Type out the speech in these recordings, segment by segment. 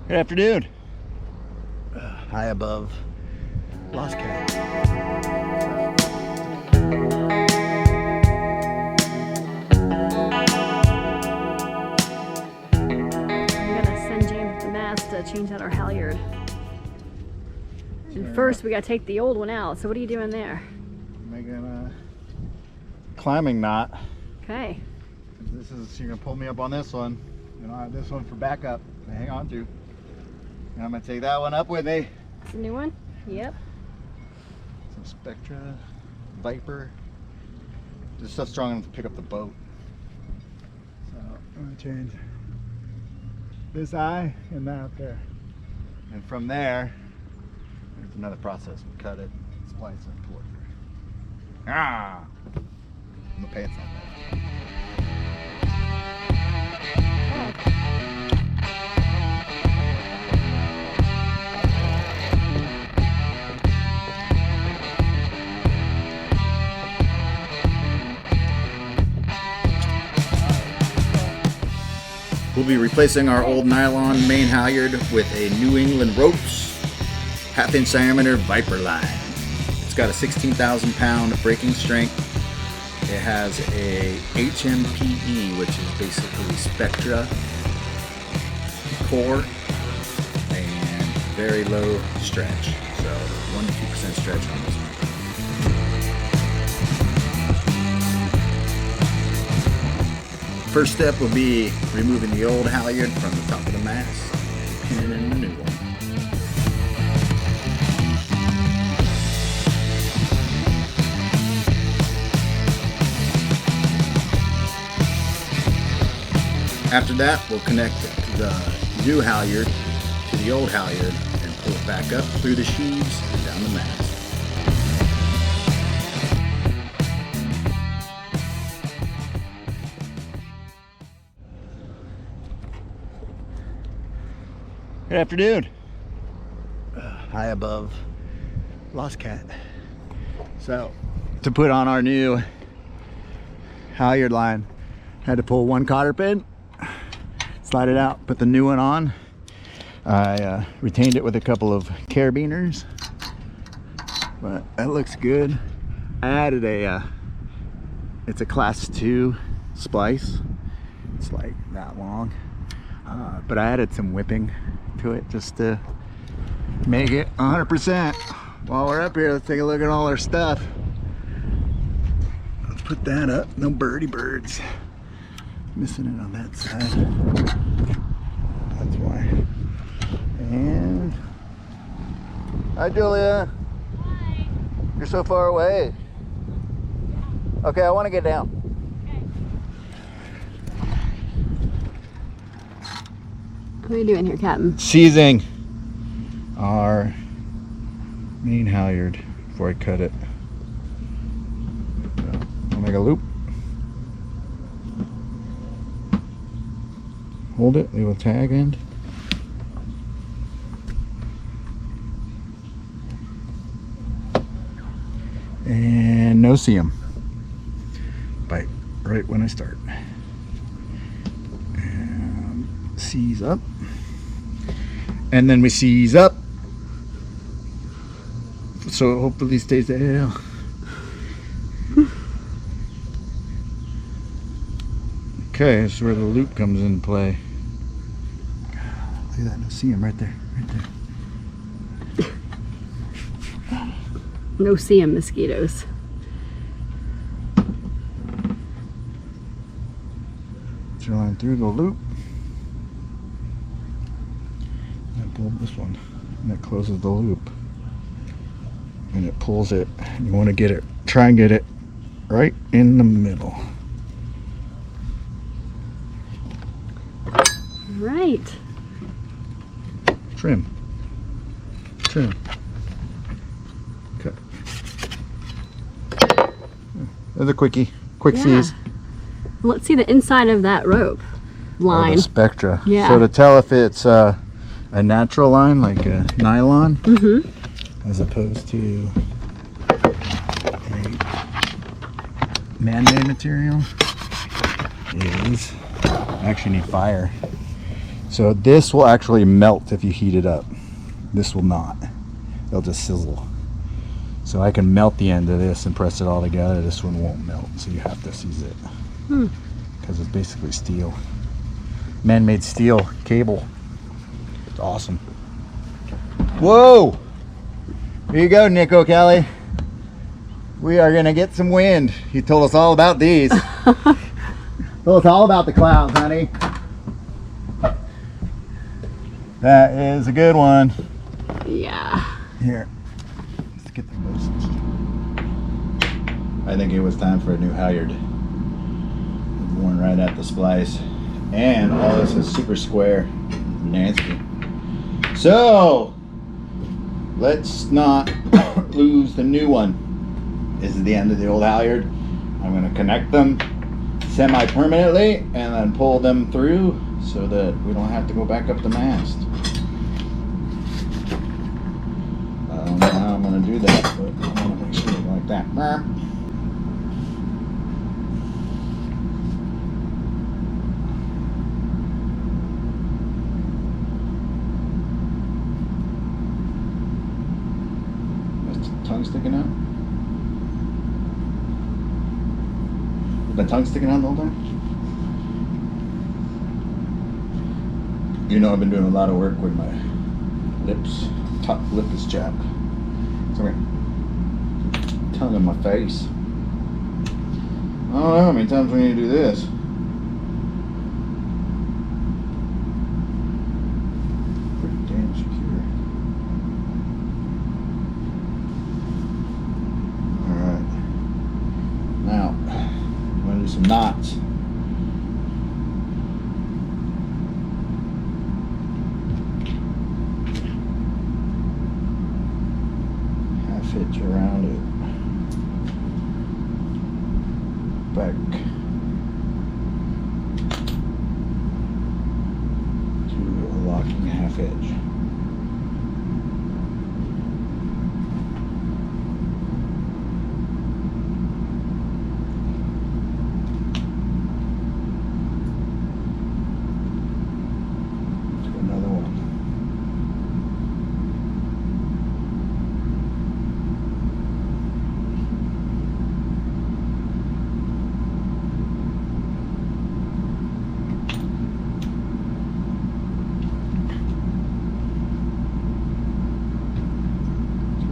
Good afternoon. High above Lost Cat. We gotta send James the mast to change out our halyard. And first we gotta take the old one out. So what are you doing there? Making a climbing knot. Okay. This is, you're gonna pull me up on this one, and I have this one for backup to hang on to. And I'm gonna take that one up with me. It's a new one? Yep. Some Spectra, VIPER. This stuff's strong enough to pick up the boat. So I'm gonna change this eye and that up there. And from there, there's another process. We cut it, splice it, and pull it through. Ah! I'm gonna pay it something. We'll be replacing our old nylon main halyard with a New England ropes 1/2 inch diameter VIPER line. It's got a 16,000 pound breaking strength. It has a HMPE, which is basically Spectra core, and very low stretch. So 1 to 2% stretch on this one. First step will be removing the old halyard from the top of the mast, pinning in the new one. After that, we'll connect the new halyard to the old halyard and pull it back up through the sheaves and down the mast. Good afternoon. High above Lost Cat. So, to put on our new halyard line, had to pull one cotter pin, slide it out, put the new one on. I retained it with a couple of carabiners, but that looks good. I added it's a class 2 splice. It's like that long, but I added some whipping to it just to make it 100%. While we're up here, let's take a look at all our stuff. Let's put that up. No birdie birds. Missing it on that side. That's why. And hi, Julia. Hi. You're so far away. Okay, I want to get down. What are you doing here, Captain? Seizing our main halyard before I cut it. So, I'll make a loop. Hold it, leave a tag end. And no seam. Bite right when I start. And seize up. And then we seize up. So hopefully it stays there. Okay, this is where the loop comes into play. Look at that, no seam right there, right there. No seeing mosquitoes. Put your line through the loop. And pull this one. And that closes the loop. And it pulls it. You want to get it, try and get it right in the middle. Right. Trim. Trim. Cut. There's a quickie. Quick seize. Let's see the inside of that rope line. Oh, the Spectra. Yeah. So to tell if it's a natural line, like a nylon, as opposed to a man-made material, is I actually need fire. So this will actually melt if you heat it up. This will not. It'll just sizzle. So I can melt the end of this and press it all together. This one won't melt, so you have to seize it. Because it's basically steel. Man-made steel cable. It's awesome. Whoa! Here you go, Nico Kelly. We are gonna get some wind. He told us all about these. Told us all about the clouds, honey. That is a good one. Yeah. Here, let's get the most. I think it was time for a new halyard. Worn right at the splice. And all this is super square. Nasty. So, let's not lose the new one. This is the end of the old halyard. I'm going to connect them semi-permanently and then pull them through so that we don't have to go back up the mast. I don't know how I'm going to do that, but I want to make sure it's like that. Tongue sticking out? The tongue sticking out the whole time? You know, I've been doing a lot of work with my lips. Top lip is chapped. So tongue in my face. I don't know how many times we need to do this. Pretty damn secure. Alright. Now, I'm going to do some knots. Half hitch around it. Back to a locking half hitch.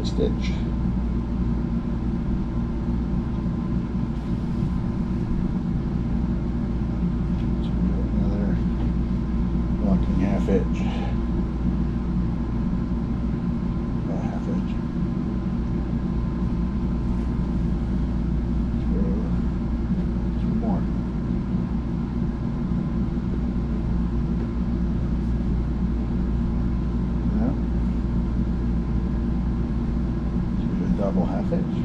Stitch. Another locking half hitch. Half hitch. Two more. Double half hitch,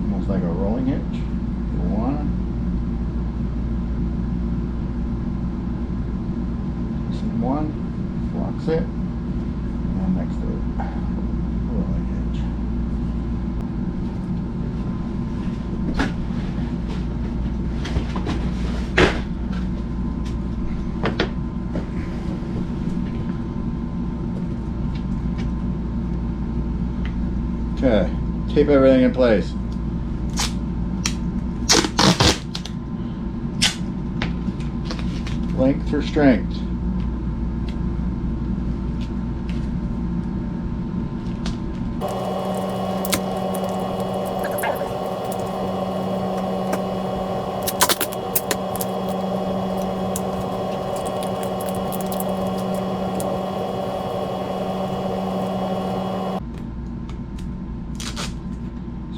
almost like a rolling hitch. One, locks it, and next to it, rolling hitch. Okay, tape everything in place. Length for strength.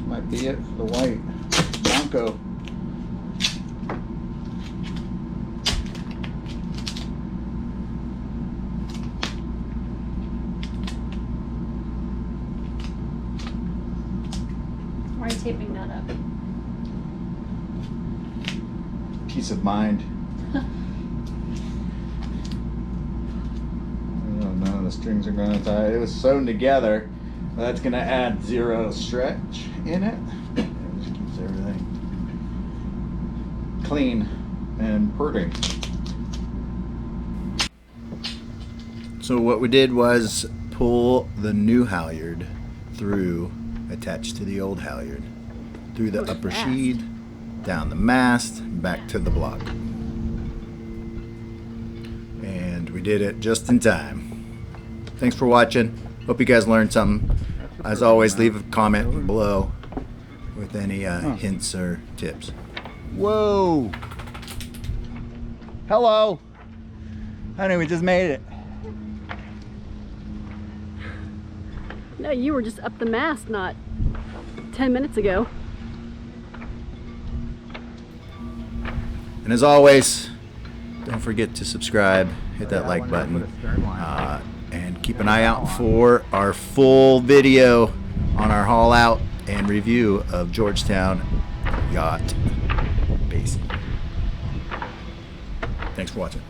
Might be it for the white Bronco. Why are you taping that up? Peace of mind. None of the strings are going to tie. It was sewn together. That's going to add zero stretch in it. It just keeps everything clean and pretty. So what we did was pull the new halyard through, attached to the old halyard, through the upper sheet, down the mast, back to the block. And we did it just in time. Thanks for watching. Hope you guys learned something. As always, leave a comment below with any hints or tips. Whoa! Hello! Honey, we just made it. No, you were just up the mast not 10 minutes ago. And as always, don't forget to subscribe, hit that like button, and keep an eye out for our full video on our haul out and review of Georgetown Yacht Basin. Thanks for watching.